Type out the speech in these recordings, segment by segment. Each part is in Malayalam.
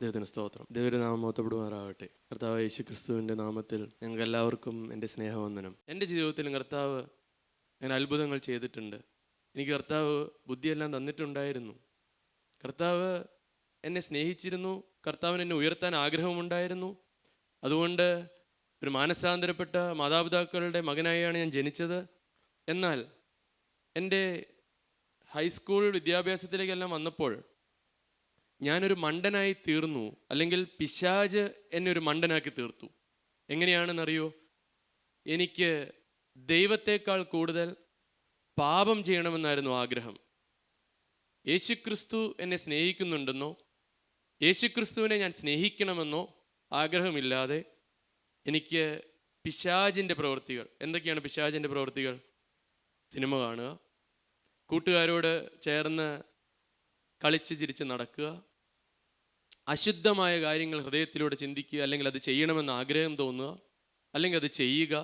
ദൈവത്തിന് സ്തോത്രം. ദൈവയുടെ നാമം മഹത്വപ്പെടുമാറാകട്ടെ. കർത്താവ് യേശു ക്രിസ്തുവിൻ്റെ നാമത്തിൽ ഞങ്ങൾക്ക് എല്ലാവർക്കും എൻ്റെ സ്നേഹവന്ദനം. എൻ്റെ ജീവിതത്തിലും കർത്താവ് അങ്ങനെ അത്ഭുതങ്ങൾ ചെയ്തിട്ടുണ്ട്. എനിക്ക് കർത്താവ് ബുദ്ധിയെല്ലാം തന്നിട്ടുണ്ടായിരുന്നു. കർത്താവ് എന്നെ സ്നേഹിച്ചിരുന്നു. കർത്താവിന് എന്നെ ഉയർത്താൻ ആഗ്രഹമുണ്ടായിരുന്നു. അതുകൊണ്ട് ഒരു മാനസാന്തരപ്പെട്ട മാതാപിതാക്കളുടെ മകനായാണ് ഞാൻ ജനിച്ചത്. എന്നാൽ എൻ്റെ ഹൈസ്കൂൾ വിദ്യാഭ്യാസത്തിലേക്കെല്ലാം വന്നപ്പോൾ ഞാനൊരു മണ്ടനായി തീർന്നു, അല്ലെങ്കിൽ പിശാച് എന്നെ ഒരു മണ്ടനാക്കി തീർത്തു. എങ്ങനെയാണെന്നറിയോ? എനിക്ക് ദൈവത്തെക്കാൾ കൂടുതൽ പാപം ചെയ്യണമെന്നായിരുന്നു ആഗ്രഹം. യേശുക്രിസ്തു എന്നെ സ്നേഹിക്കുന്നുണ്ടെന്നോ യേശുക്രിസ്തുവിനെ ഞാൻ സ്നേഹിക്കണമെന്നോ ആഗ്രഹമില്ലാതെ എനിക്ക് പിശാചിൻ്റെ പ്രവൃത്തികൾ. എന്തൊക്കെയാണ് പിശാചിൻ്റെ പ്രവൃത്തികൾ? സിനിമ കാണുക, കൂട്ടുകാരോട് ചേർന്ന് കളിച്ച് ചിരിച്ച് നടക്കുക, അശുദ്ധമായ കാര്യങ്ങൾ ഹൃദയത്തിലൂടെ ചിന്തിക്കുക, അല്ലെങ്കിൽ അത് ചെയ്യണമെന്ന് ആഗ്രഹം തോന്നുക, അല്ലെങ്കിൽ അത് ചെയ്യുക,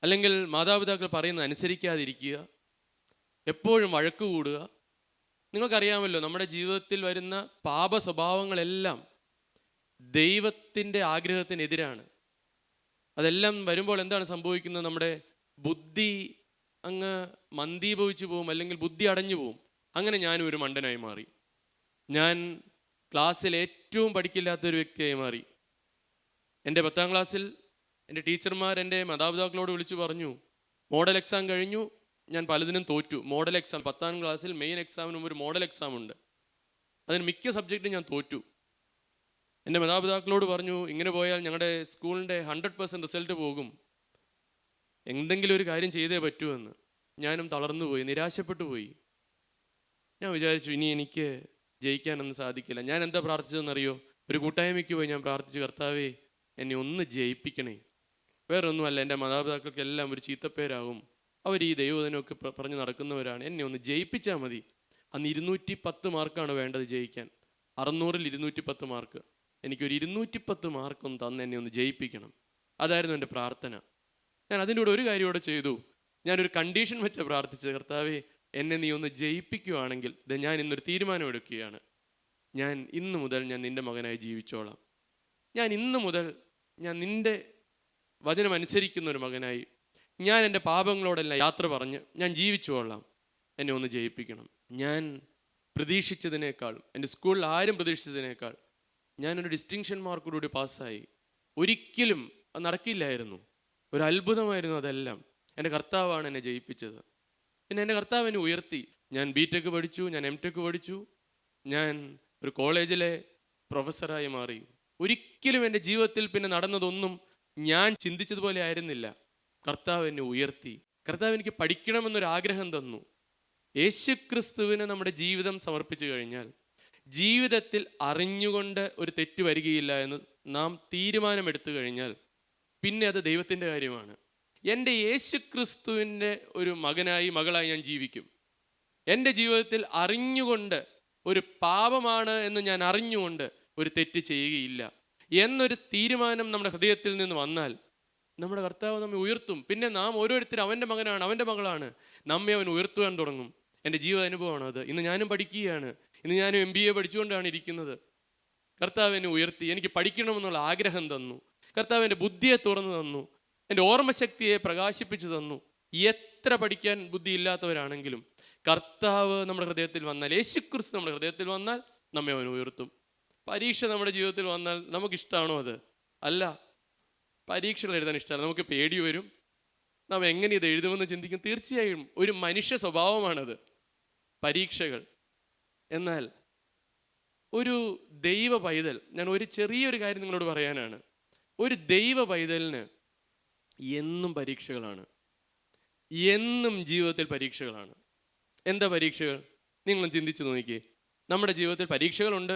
അല്ലെങ്കിൽ മാതാപിതാക്കൾ പറയുന്നത് അനുസരിക്കാതിരിക്കുക, എപ്പോഴും വഴക്ക് കൂടുക. നിങ്ങൾക്കറിയാമല്ലോ, നമ്മുടെ ജീവിതത്തിൽ വരുന്ന പാപ സ്വഭാവങ്ങളെല്ലാം ദൈവത്തിൻ്റെ ആഗ്രഹത്തിനെതിരാണ്. അതെല്ലാം വരുമ്പോൾ എന്താണ് സംഭവിക്കുന്നത്? നമ്മുടെ ബുദ്ധി അങ്ങ് മന്ദീഭവിച്ചു പോവും, അല്ലെങ്കിൽ ബുദ്ധി അടഞ്ഞു പോവും. അങ്ങനെ ഞാനും ഒരു മണ്ടനായി മാറി. ഞാൻ ക്ലാസ്സിൽ ഏറ്റവും പഠിക്കില്ലാത്തൊരു വ്യക്തിയായി മാറി. എൻ്റെ 10ാം ക്ലാസ്സിൽ എൻ്റെ ടീച്ചർമാർ എൻ്റെ മാതാപിതാക്കളോട് വിളിച്ചു പറഞ്ഞു, മോഡൽ എക്സാം കഴിഞ്ഞു, ഞാൻ പലതിനും തോറ്റു. മോഡൽ എക്സാം 10ാം ക്ലാസ്സിൽ മെയിൻ എക്സാമിനും ഒരു മോഡൽ എക്സാം ഉണ്ട്. അതിന് മിക്ക സബ്ജക്റ്റും ഞാൻ തോറ്റു. എൻ്റെ മാതാപിതാക്കളോട് പറഞ്ഞു, ഇങ്ങനെ പോയാൽ ഞങ്ങളുടെ സ്കൂളിൻ്റെ 100% റിസൾട്ട് പോകും, എന്തെങ്കിലും ഒരു കാര്യം ചെയ്തേ പറ്റുമെന്ന്. ഞാനും തളർന്നു പോയി, നിരാശപ്പെട്ടു പോയി. ഞാൻ വിചാരിച്ചു, ഇനി എനിക്ക് ജയിക്കാനൊന്നും സാധിക്കില്ല. ഞാൻ എന്താ പ്രാർത്ഥിച്ചതെന്നറിയോ? ഒരു കൂട്ടായ്മയ്ക്ക് പോയി ഞാൻ പ്രാർത്ഥിച്ചു, കർത്താവേ എന്നെ ഒന്ന് ജയിപ്പിക്കണേ. വേറെ ഒന്നുമല്ല, എൻ്റെ മാതാപിതാക്കൾക്കെല്ലാം ഒരു ചീത്തപ്പേരാകും, അവർ ഈ ദൈവവചനമൊക്കെ പറഞ്ഞ് നടക്കുന്നവരാണ്, എന്നെ ഒന്ന് ജയിപ്പിച്ചാൽ മതി. അന്ന് 210 മാർക്കാണ് വേണ്ടത് ജയിക്കാൻ. 600-ൽ 210 മാർക്ക്. എനിക്കൊരു 210 മാർക്കൊന്ന് തന്ന് എന്നെ ഒന്ന് ജയിപ്പിക്കണം. അതായിരുന്നു എൻ്റെ പ്രാർത്ഥന. ഞാൻ അതിൻ്റെ കൂടെ ഒരു കാര്യം കൂടെ ചെയ്തു. ഞാനൊരു കണ്ടീഷൻ വെച്ച് പ്രാർത്ഥിച്ചത്, കർത്താവേ എന്നെ നീ ഒന്ന് ജയിപ്പിക്കുകയാണെങ്കിൽ ഞാൻ ഇന്നൊരു തീരുമാനം എടുക്കുകയാണ്. ഞാൻ ഇന്ന് മുതൽ ഞാൻ നിൻ്റെ മകനായി ജീവിച്ചോളാം. ഞാൻ ഇന്ന് മുതൽ ഞാൻ നിൻ്റെ വചനം അനുസരിക്കുന്ന ഒരു മകനായി, ഞാൻ എൻ്റെ പാപങ്ങളോടെല്ലാം യാത്ര പറഞ്ഞ് ഞാൻ ജീവിച്ചോളാം. എന്നെ ഒന്ന് ജയിപ്പിക്കണം. ഞാൻ പ്രതീക്ഷിച്ചതിനേക്കാൾ, എൻ്റെ സ്കൂളിൽ ആരും പ്രതീക്ഷിച്ചതിനേക്കാൾ ഞാനൊരു ഡിസ്റ്റിങ്ഷൻ മാർക്കോടുകൂടി പാസ്സായി. ഒരിക്കലും അത് നടക്കില്ലായിരുന്നു. ഒരു അത്ഭുതമായിരുന്നു അതെല്ലാം. എൻ്റെ കർത്താവാണ് എന്നെ ജയിപ്പിച്ചത്. പിന്നെ എൻ്റെ കർത്താവ് എന്നെ ഉയർത്തി. ഞാൻ BTech പഠിച്ചു, ഞാൻ MTech പഠിച്ചു, ഞാൻ ഒരു കോളേജിലെ പ്രൊഫസറായി മാറി. ഒരിക്കലും എൻ്റെ ജീവിതത്തിൽ പിന്നെ നടന്നതൊന്നും ഞാൻ ചിന്തിച്ചതുപോലെ ആയിരുന്നില്ല. കർത്താവ് എന്നെ ഉയർത്തി. കർത്താവ് എനിക്ക് പഠിക്കണമെന്നൊരാഗ്രഹം തന്നു. യേശുക്രിസ്തുവിന് നമ്മുടെ ജീവിതം സമർപ്പിച്ചു കഴിഞ്ഞാൽ ജീവിതത്തിൽ അറിഞ്ഞുകൊണ്ട് ഒരു തെറ്റ് വരികയില്ല എന്ന് നാം തീരുമാനമെടുത്തു കഴിഞ്ഞാൽ പിന്നെ അത് ദൈവത്തിൻ്റെ കാര്യമാണ്. എൻ്റെ യേശുക്രിസ്തുവിൻ്റെ ഒരു മകനായി മകളായി ഞാൻ ജീവിക്കും. എൻ്റെ ജീവിതത്തിൽ അറിഞ്ഞുകൊണ്ട് ഒരു പാപമാണ് എന്ന് ഞാൻ അറിഞ്ഞുകൊണ്ട് ഒരു തെറ്റ് ചെയ്യുകയില്ല എന്നൊരു തീരുമാനം നമ്മുടെ ഹൃദയത്തിൽ നിന്ന് വന്നാൽ നമ്മുടെ കർത്താവ് നമ്മെ ഉയർത്തും. പിന്നെ നാം ഓരോരുത്തരും അവൻ്റെ മകനാണ്, അവൻ്റെ മകളാണ്. നമ്മെ അവൻ ഉയർത്തുവാൻ തുടങ്ങും. എൻ്റെ ജീവിത അനുഭവമാണ് അത്. ഇന്ന് ഞാനും പഠിക്കുകയാണ്. ഇന്ന് ഞാനും MBA പഠിച്ചുകൊണ്ടാണ് ഇരിക്കുന്നത്. കർത്താവ് എന്നെ ഉയർത്തി. എനിക്ക് പഠിക്കണമെന്നുള്ള ആഗ്രഹം തന്നു. കർത്താവ് എൻ്റെ ബുദ്ധിയെ തുറന്നു തന്നു. എൻ്റെ ഓർമ്മശക്തിയെ പ്രകാശിപ്പിച്ചു തന്നു. എത്ര പഠിക്കാൻ ബുദ്ധിയില്ലാത്തവരാണെങ്കിലും കർത്താവ് നമ്മുടെ ഹൃദയത്തിൽ വന്നാൽ, യേശുക്രിസ്തു നമ്മുടെ ഹൃദയത്തിൽ വന്നാൽ നമ്മെ അവൻ ഉയർത്തും. പരീക്ഷ നമ്മുടെ ജീവിതത്തിൽ വന്നാൽ നമുക്കിഷ്ടമാണോ അത്? അല്ല. പരീക്ഷകൾ എഴുതാൻ ഇഷ്ടമല്ല, നമുക്ക് പേടി വരും. നാം എങ്ങനെ ഇത് എഴുതുമെന്ന് ചിന്തിക്കും. തീർച്ചയായും ഒരു മനുഷ്യ സ്വഭാവമാണത്, പരീക്ഷകൾ. എന്നാൽ ഒരു ദൈവ പൈതൽ, ഞാൻ ഒരു ചെറിയൊരു കാര്യം നിങ്ങളോട് പറയാനാണ്. ഒരു ദൈവ പൈതലിന് എന്നും പരീക്ഷകളാണ്. എന്നും ജീവിതത്തിൽ പരീക്ഷകളാണ്. എന്താ പരീക്ഷകൾ? നിങ്ങൾ ചിന്തിച്ചു നോക്കിയേ. നമ്മുടെ ജീവിതത്തിൽ പരീക്ഷകളുണ്ട്.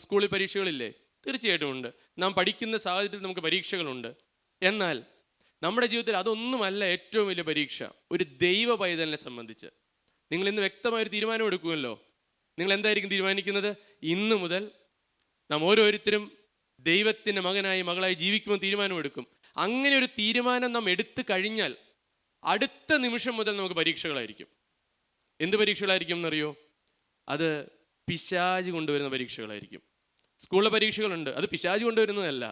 സ്കൂളിൽ പരീക്ഷകളില്ലേ? തീർച്ചയായിട്ടും ഉണ്ട്. നാം പഠിക്കുന്ന സാഹചര്യത്തിൽ നമുക്ക് പരീക്ഷകളുണ്ട്. എന്നാൽ നമ്മുടെ ജീവിതത്തിൽ അതൊന്നുമല്ല ഏറ്റവും വലിയ പരീക്ഷ ഒരു ദൈവ പൈതലിനെ സംബന്ധിച്ച്. നിങ്ങൾ ഇന്ന് വ്യക്തമായൊരു തീരുമാനം എടുക്കുമല്ലോ. നിങ്ങൾ എന്തായിരിക്കും തീരുമാനിക്കുന്നത്? ഇന്ന് മുതൽ നാം ഓരോരുത്തരും ദൈവത്തിൻ്റെ മകനായി മകളായി ജീവിക്കുമ്പോൾ തീരുമാനമെടുക്കും. അങ്ങനെ ഒരു തീരുമാനം നാം എടുത്തു കഴിഞ്ഞാൽ അടുത്ത നിമിഷം മുതൽ നമുക്ക് പരീക്ഷകളായിരിക്കും. എന്ത് പരീക്ഷകളായിരിക്കും എന്നറിയോ? അത് പിശാച് കൊണ്ടുവരുന്ന പരീക്ഷകളായിരിക്കും. സ്കൂളിലെ പരീക്ഷകളുണ്ട്, അത് പിശാച് കൊണ്ടുവരുന്നതല്ല.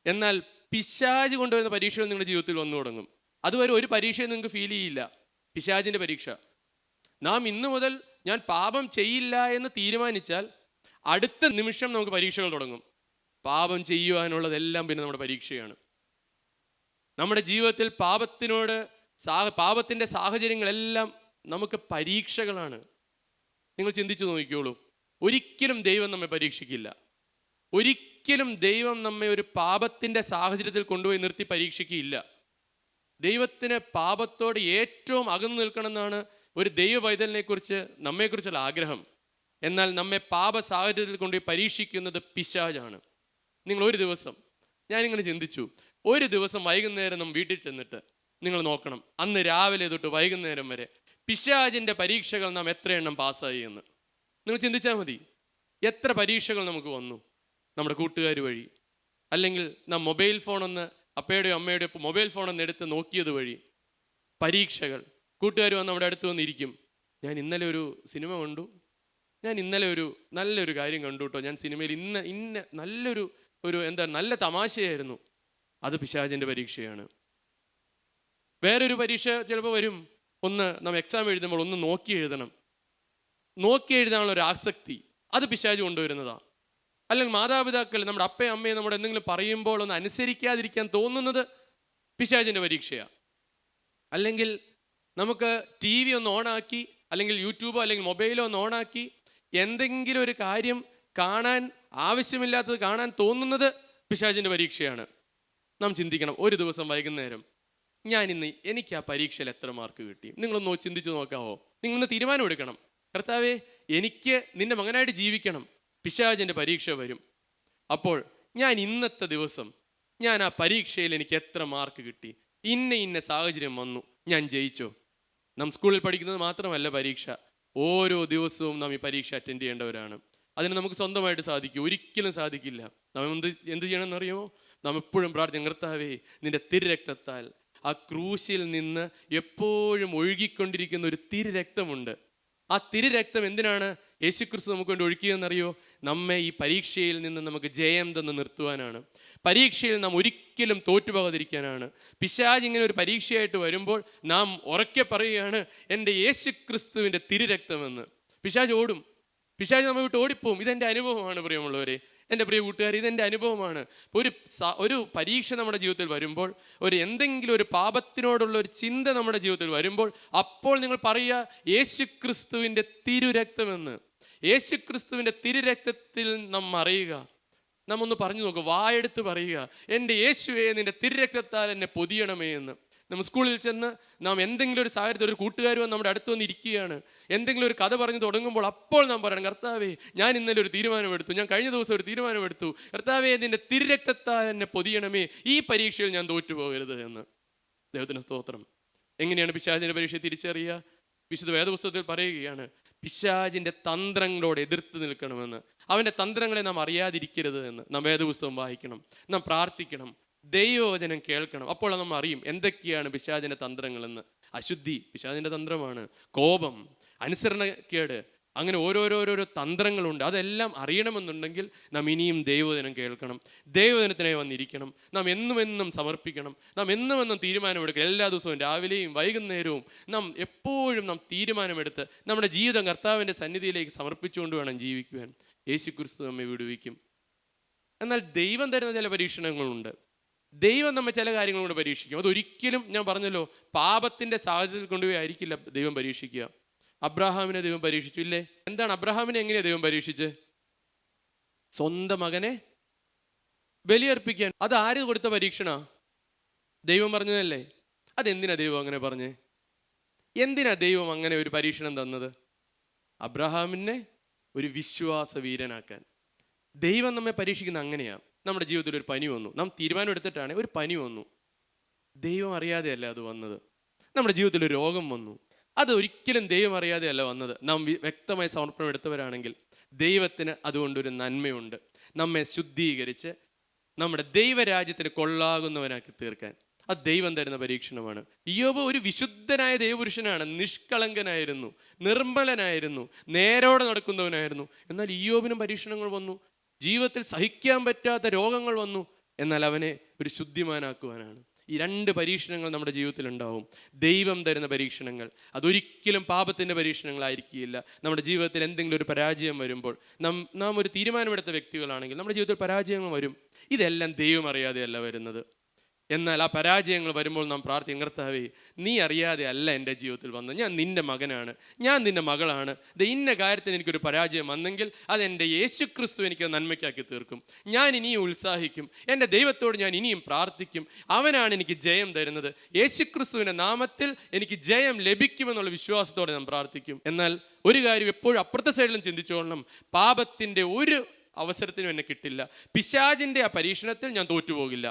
എന്നാൽ പിശാച് കൊണ്ടുവരുന്ന പരീക്ഷകൾ നിങ്ങളുടെ ജീവിതത്തിൽ വന്നു തുടങ്ങും. അതുവരെ ഒരു പരീക്ഷയും നിങ്ങൾക്ക് ഫീൽ ചെയ്യില്ല. പിശാചിൻ്റെ പരീക്ഷ. നാം ഇന്നു മുതൽ ഞാൻ പാപം ചെയ്യില്ല എന്ന് തീരുമാനിച്ചാൽ അടുത്ത നിമിഷം നമുക്ക് പരീക്ഷകൾ തുടങ്ങും. പാപം ചെയ്യുവാനുള്ളതെല്ലാം പിന്നെ നമ്മുടെ പരീക്ഷയാണ്. നമ്മുടെ ജീവിതത്തിൽ പാപത്തിൻ്റെ സാഹചര്യങ്ങളെല്ലാം നമുക്ക് പരീക്ഷകളാണ്. നിങ്ങൾ ചിന്തിച്ചു നോക്കിക്കോളൂ. ഒരിക്കലും ദൈവം നമ്മെ പരീക്ഷിക്കില്ല. ഒരിക്കലും ദൈവം നമ്മെ ഒരു പാപത്തിൻ്റെ സാഹചര്യത്തിൽ കൊണ്ടുപോയി നിർത്തി പരീക്ഷിക്കുകയില്ല. ദൈവത്തിന് പാപത്തോട് ഏറ്റവും അകന്നു നിൽക്കണമെന്നാണ് ഒരു ദൈവ പൈതലിനെ കുറിച്ച് നമ്മെക്കുറിച്ചുള്ള ആഗ്രഹം. എന്നാൽ നമ്മെ പാപ സാഹചര്യത്തിൽ കൊണ്ടുപോയി പരീക്ഷിക്കുന്നത് പിശാചാണ്. നിങ്ങൾ ഒരു ദിവസം, ഞാനിങ്ങനെ ചിന്തിച്ചു, ഒരു ദിവസം വൈകുന്നേരം നാം വീട്ടിൽ ചെന്നിട്ട് നിങ്ങൾ നോക്കണം, അന്ന് രാവിലെ തൊട്ട് വൈകുന്നേരം വരെ പിശാചിൻ്റെ പരീക്ഷകൾ നാം എത്ര എണ്ണം പാസ്സായി എന്ന് നിങ്ങൾ ചിന്തിച്ചാൽ മതി. എത്ര പരീക്ഷകൾ നമുക്ക് വന്നു നമ്മുടെ കൂട്ടുകാർ വഴി, അല്ലെങ്കിൽ നാം മൊബൈൽ ഫോണൊന്ന് അപ്പയുടെയോ അമ്മയുടെയോ മൊബൈൽ ഫോണൊന്ന് എടുത്ത് നോക്കിയത് വഴി പരീക്ഷകൾ. കൂട്ടുകാർ വന്ന് നമ്മുടെ അടുത്ത് വന്നിരിക്കും, ഞാൻ ഇന്നലെ ഒരു സിനിമ കണ്ടു, ഞാൻ ഇന്നലെ ഒരു നല്ലൊരു കാര്യം കണ്ടു കേട്ടോ, ഞാൻ സിനിമയിൽ ഇന്ന നല്ലൊരു നല്ല തമാശയായിരുന്നു. അത് പിശാചിൻ്റെ പരീക്ഷയാണ്. വേറൊരു പരീക്ഷ ചിലപ്പോൾ വരും, നാം എക്സാം എഴുതുമ്പോൾ ഒന്ന് നോക്കി എഴുതണം, നോക്കി എഴുതാനുള്ള ഒരു ആസക്തി, അത് പിശാച് കൊണ്ടുവരുന്നതാണ്. അല്ലെങ്കിൽ മാതാപിതാക്കൾ, നമ്മുടെ അപ്പയും അമ്മയും നമ്മുടെ എന്തെങ്കിലും പറയുമ്പോൾ ഒന്ന് അനുസരിക്കാതിരിക്കാൻ തോന്നുന്നത് പിശാചിൻ്റെ പരീക്ഷയാണ്. അല്ലെങ്കിൽ നമുക്ക് ടി വി ഒന്ന് ഓണാക്കി, അല്ലെങ്കിൽ യൂട്യൂബോ അല്ലെങ്കിൽ മൊബൈലോ ഒന്ന് ഓണാക്കി എന്തെങ്കിലും ഒരു കാര്യം കാണാൻ ആവശ്യമില്ലാത്തത് കാണാൻ തോന്നുന്നത് പിശാചിൻ്റെ പരീക്ഷയാണ്. നാം ചിന്തിക്കണം, ഒരു ദിവസം വൈകുന്നേരം എനിക്ക് ആ പരീക്ഷയിൽ എത്ര മാർക്ക് കിട്ടി? നിങ്ങളൊന്ന് ചിന്തിച്ച് നോക്കാവോ? നിങ്ങളൊന്ന് തീരുമാനമെടുക്കണം, കർത്താവേ എനിക്ക് നിന്റെ മകനായിട്ട് ജീവിക്കണം, പിശാചിൻ്റെ പരീക്ഷ വരും. അപ്പോൾ ഞാൻ ഇന്നത്തെ ദിവസം ഞാൻ ആ പരീക്ഷയിൽ എനിക്ക് എത്ര മാർക്ക് കിട്ടി? ഇന്ന സാഹചര്യം വന്നു, ഞാൻ ജയിച്ചോ? നാം സ്കൂളിൽ പഠിക്കുന്നത് മാത്രമല്ല പരീക്ഷ, ഓരോ ദിവസവും നാം ഈ പരീക്ഷ അറ്റൻഡ് ചെയ്യേണ്ടവരാണ്. അതിന് നമുക്ക് സ്വന്തമായിട്ട് സാധിക്കും? ഒരിക്കലും സാധിക്കില്ല. നാം എന്ത് ചെയ്യണമെന്നറിയുമോ? നാം എപ്പോഴും പ്രാർത്ഥിക്കും, കർത്താവേ നിന്റെ തിരുരക്തത്താൽ ആ ക്രൂശിൽ നിന്ന് എപ്പോഴും ഒഴുകിക്കൊണ്ടിരിക്കുന്ന ഒരു തിരുരക്തമുണ്ട്. ആ തിരുരക്തം എന്തിനാണ് യേശുക്രിസ്തു നമുക്ക് വേണ്ടി ഒഴുക്കിയെന്നറിയോ? നമ്മെ ഈ പരീക്ഷയിൽ നിന്ന് നമുക്ക് ജയം തന്ന് നിർത്തുവാനാണ്. പരീക്ഷയിൽ നാം ഒരിക്കലും തോറ്റുപോകാതിരിക്കാനാണ്. പിശാച് ഇങ്ങനെ ഒരു പരീക്ഷയായിട്ട് വരുമ്പോൾ നാം ഉറക്കെ പറയുകയാണ്, എൻ്റെ യേശുക്രിസ്തുവിൻ്റെ തിരുരക്തമെന്ന്. പിശാച് ഓടും, പിശാച് നമ്മെ വിട്ട് ഓടിപ്പോവും. ഇതെൻ്റെ അനുഭവമാണ് പ്രിയമുള്ളവരെ, എൻ്റെ പ്രിയ കൂട്ടുകാർ, ഇതെൻ്റെ അനുഭവമാണ്. ഒരു പരീക്ഷ നമ്മുടെ ജീവിതത്തിൽ വരുമ്പോൾ, എന്തെങ്കിലും ഒരു പാപത്തിനോടുള്ള ഒരു ചിന്ത നമ്മുടെ ജീവിതത്തിൽ വരുമ്പോൾ, അപ്പോൾ നിങ്ങൾ പറയുക യേശുക്രിസ്തുവിൻ്റെ തിരുരക്തമെന്ന്. യേശുക്രിസ്തുവിൻ്റെ തിരുരക്തത്തിൽ നാം അറിയുക. നാം ഒന്ന് പറഞ്ഞു നോക്കുക, വായെടുത്ത് പറയുക, എൻ്റെ യേശുവേ നിൻ്റെ തിരുരക്തത്താൽ എന്നെ പൊതിയണമേ എന്ന്. നമ്മൾ സ്കൂളിൽ ചെന്ന് നാം എന്തെങ്കിലും ഒരു സാഹചര്യത്തിൽ ഒരു കൂട്ടുകാരും നമ്മുടെ അടുത്ത് വന്ന് ഇരിക്കുകയാണ്, എന്തെങ്കിലും ഒരു കഥ പറഞ്ഞു തുടങ്ങുമ്പോൾ അപ്പോൾ നാം പറയണം, കർത്താവേ ഞാൻ ഇന്നലെ ഒരു തീരുമാനമെടുത്തു, ഞാൻ കഴിഞ്ഞ ദിവസം ഒരു തീരുമാനമെടുത്തു, കർത്താവേ നിന്റെ തിരുരക്തത്താൽ എന്നെ പൊതിയണമേ, ഈ പരീക്ഷയിൽ ഞാൻ തോറ്റുപോകരുത് എന്ന്. ദൈവത്തിന് സ്തോത്രം. എങ്ങനെയാണ് പിശാചിൻ്റെ പരീക്ഷ തിരിച്ചറിയുക? വിശുദ്ധ വേദപുസ്തകത്തിൽ പറയുകയാണ്, പിശാചിൻ്റെ തന്ത്രങ്ങളോട് എതിർത്ത് നിൽക്കണമെന്ന്. അവൻ്റെ തന്ത്രങ്ങളെ നാം അറിയാതിരിക്കരുത് എന്ന്. നാം വേദപുസ്തകം വായിക്കണം, നാം പ്രാർത്ഥിക്കണം, ദൈവവചനം കേൾക്കണം. അപ്പോൾ നമ്മൾ അറിയും എന്തൊക്കെയാണ് പിശാചിൻ്റെ തന്ത്രങ്ങളെന്ന്. അശുദ്ധി പിശാചിൻ്റെ തന്ത്രമാണ്, കോപം, അനുസരണക്കേട്, അങ്ങനെ ഓരോരോ തന്ത്രങ്ങളുണ്ട്. അതെല്ലാം അറിയണമെന്നുണ്ടെങ്കിൽ നാം ഇനിയും ദൈവവചനം കേൾക്കണം, ദൈവവചനത്തിനായി വന്നിരിക്കണം, നാം എന്നും സമർപ്പിക്കണം, നാം എന്നും തീരുമാനമെടുക്കണം. എല്ലാ ദിവസവും രാവിലെയും വൈകുന്നേരവും നാം എപ്പോഴും തീരുമാനമെടുത്ത് നമ്മുടെ ജീവിതം കർത്താവിൻ്റെ സന്നിധിയിലേക്ക് സമർപ്പിച്ചുകൊണ്ട് വേണം ജീവിക്കുവാൻ. യേശുക്രിസ്തു നമ്മെ വിടുവിക്കും. എന്നാൽ ദൈവം തരുന്ന ചില പരീക്ഷണങ്ങളുണ്ട്. ദൈവം നമ്മെ ചില കാര്യങ്ങളോട് പരീക്ഷിക്കും. അതൊരിക്കലും, ഞാൻ പറഞ്ഞല്ലോ, പാപത്തിൻ്റെ സാഹചര്യത്തിൽ കൊണ്ടുപോയി ആയിരിക്കില്ല ദൈവം പരീക്ഷിക്കുക. അബ്രഹാമിനെ ദൈവം പരീക്ഷിച്ചു, ഇല്ലേ? എന്താണ് അബ്രഹാമിനെ എങ്ങനെയാണ് ദൈവം പരീക്ഷിച്ച്? സ്വന്തം മകനെ ബലിയർപ്പിക്കാൻ. അത് ആര് കൊടുത്ത പരീക്ഷണ? ദൈവം പറഞ്ഞതല്ലേ? അതെന്തിനാ ദൈവം അങ്ങനെ പറഞ്ഞേ? എന്തിനാ ദൈവം അങ്ങനെ ഒരു പരീക്ഷണം തന്നത്? അബ്രഹാമിനെ ഒരു വിശ്വാസ വീരനാക്കാൻ. ദൈവം നമ്മെ പരീക്ഷിക്കുന്ന അങ്ങനെയാണ്. നമ്മുടെ ജീവിതത്തിൽ ഒരു പനി വന്നു, നാം തീരുമാനം എടുത്തിട്ടാണ്, ഒരു പനി വന്നു, ദൈവം അറിയാതെയല്ല അത് വന്നത്. നമ്മുടെ ജീവിതത്തിൽ ഒരു രോഗം വന്നു, അത് ഒരിക്കലും ദൈവം അറിയാതെയല്ല വന്നത്. നാം വ്യക്തമായി സമർപ്പണം എടുത്തവരാണെങ്കിൽ ദൈവത്തിന് അതുകൊണ്ടൊരു നന്മയുണ്ട്. നമ്മെ ശുദ്ധീകരിച്ച് നമ്മുടെ ദൈവരാജ്യത്തിന് കൊള്ളാകുന്നവനാക്കി തീർക്കാൻ. അത് ദൈവം തരുന്ന പരീക്ഷണമാണ്. ഇയ്യോബ് ഒരു വിശുദ്ധനായ ദൈവപുരുഷനാണ്. നിഷ്കളങ്കനായിരുന്നു, നിർമ്മലനായിരുന്നു, നേരോടെ നടക്കുന്നവനായിരുന്നു. എന്നാൽ ഇയ്യോബിനും പരീക്ഷണങ്ങൾ വന്നു. ജീവിതത്തിൽ സഹിക്കാൻ പറ്റാത്ത രോഗങ്ങൾ വന്നു. എന്നാൽ അവനെ ഒരു ശുദ്ധിമാനാക്കുവാനാണ്. ഈ രണ്ട് പരീക്ഷണങ്ങൾ നമ്മുടെ ജീവിതത്തിൽ ഉണ്ടാവും. ദൈവം തരുന്ന പരീക്ഷണങ്ങൾ അതൊരിക്കലും പാപത്തിൻ്റെ പരീക്ഷണങ്ങളായിരിക്കില്ല. നമ്മുടെ ജീവിതത്തിൽ എന്തെങ്കിലും ഒരു പരാജയം വരുമ്പോൾ നാം ഒരു തീരുമാനമെടുത്ത വ്യക്തികളാണെങ്കിൽ നമ്മുടെ ജീവിതത്തിൽ പരാജയങ്ങൾ വരും. ഇതെല്ലാം ദൈവം അറിയാതെയല്ല വരുന്നത്. എന്നാൽ ആ പരാജയങ്ങൾ വരുമ്പോൾ നാം പ്രാർത്ഥിക്കും, കർത്താവേ, നീ അറിയാതെ അല്ല എൻ്റെ ജീവിതത്തിൽ വന്നത്. ഞാൻ നിൻ്റെ മകനാണ്, ഞാൻ നിൻ്റെ മകളാണ്. ഇന്ന കാര്യത്തിന് എനിക്കൊരു പരാജയം വന്നെങ്കിൽ അതെൻ്റെ യേശുക്രിസ്തു എനിക്ക് നന്മയ്ക്കാക്കി തീർക്കും. ഞാൻ ഇനിയും ഉത്സാഹിക്കും, എൻ്റെ ദൈവത്തോട് ഞാൻ ഇനിയും പ്രാർത്ഥിക്കും. അവനാണ് എനിക്ക് ജയം തരുന്നത്. യേശുക്രിസ്തുവിൻ്റെ നാമത്തിൽ എനിക്ക് ജയം ലഭിക്കുമെന്നുള്ള വിശ്വാസത്തോടെ ഞാൻ പ്രാർത്ഥിക്കും. എന്നാൽ ഒരു കാര്യം എപ്പോഴും അപ്പുറത്തെ സൈഡിലും ചിന്തിച്ചോളണം, പാപത്തിൻ്റെ ഒരു അവസരത്തിനും എന്നെ കിട്ടില്ല. പിശാചിൻ്റെ ആ പരീക്ഷണത്തിൽ ഞാൻ തോറ്റുപോകില്ല.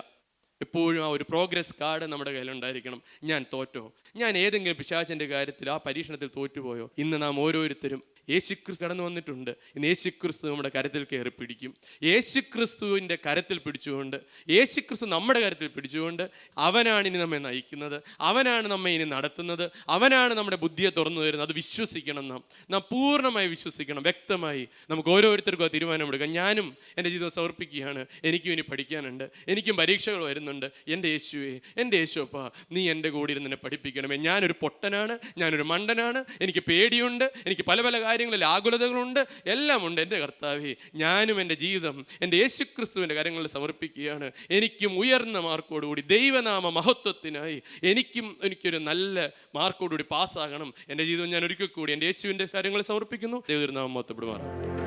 എപ്പോഴും ആ ഒരു പ്രോഗ്രസ് കാർഡ് നമ്മുടെ കയ്യിലുണ്ടായിരിക്കണം. ഞാൻ തോറ്റോ, ഞാൻ ഏതെങ്കിലും പിശാചിൻ്റെ കാര്യത്തിൽ ആ പരീക്ഷണത്തിൽ തോറ്റുപോയോ? ഇന്ന് നാം ഓരോരുത്തരും യേശുക്രിസ്തു കടന്നു വന്നിട്ടുണ്ട്. ഇന്ന് യേശുക്രിസ്തു നമ്മുടെ കരത്തിൽ കയറി പിടിക്കും. യേശുക്രിസ്തുവിൻ്റെ കരത്തിൽ പിടിച്ചുകൊണ്ട്, യേശുക്രിസ്തു നമ്മുടെ കരത്തിൽ പിടിച്ചുകൊണ്ട് അവനാണ് ഇനി നമ്മെ നയിക്കുന്നത്, അവനാണ് നമ്മെ ഇനി നടത്തുന്നത്, അവനാണ് നമ്മുടെ ബുദ്ധിയെ തുറന്നു തരുന്നത്. അത് വിശ്വസിക്കണം. നാം പൂർണ്ണമായി വിശ്വസിക്കണം. വ്യക്തമായി നമുക്ക് ഓരോരുത്തർക്കും ആ തീരുമാനമെടുക്കാം. ഞാനും എൻ്റെ ജീവിതം സമർപ്പിക്കുകയാണ്. എനിക്കും ഇനി പഠിക്കാനുണ്ട്, എനിക്കും പരീക്ഷകൾ വരുന്നുണ്ട്. എൻ്റെ യേശുവേ, എൻ്റെ യേശുപ്പ, നീ എൻ്റെ കൂടെ ഇരുന്ന് എന്നെ പഠിപ്പിക്കണമേ. ഞാനൊരു പൊട്ടനാണ്, ഞാനൊരു മണ്ടനാണ്, എനിക്ക് പേടിയുണ്ട്, എനിക്ക് പല പല കാര്യങ്ങളിൽ ആകുലതകളുണ്ട്, എല്ലാം ഉണ്ട്. എൻ്റെ കർത്താവേ, ഞാനും എൻ്റെ ജീവിതം എൻ്റെ യേശുക്രിസ്തുവിൻ്റെ കാര്യങ്ങളിൽ സമർപ്പിക്കുകയാണ്. എനിക്കും ഉയർന്ന മാർക്കോടുകൂടി ദൈവനാമ മഹത്വത്തിനായി എനിക്കൊരു നല്ല മാർക്കോടുകൂടി പാസ്സാകണം. എൻ്റെ ജീവിതം ഞാൻ ഒരിക്കൽ കൂടി എൻ്റെ യേശുവിൻ്റെ കാര്യങ്ങളിൽ സമർപ്പിക്കുന്നു. ദൈവനാമം മഹത്വപ്പെടുമാറാകട്ടെ.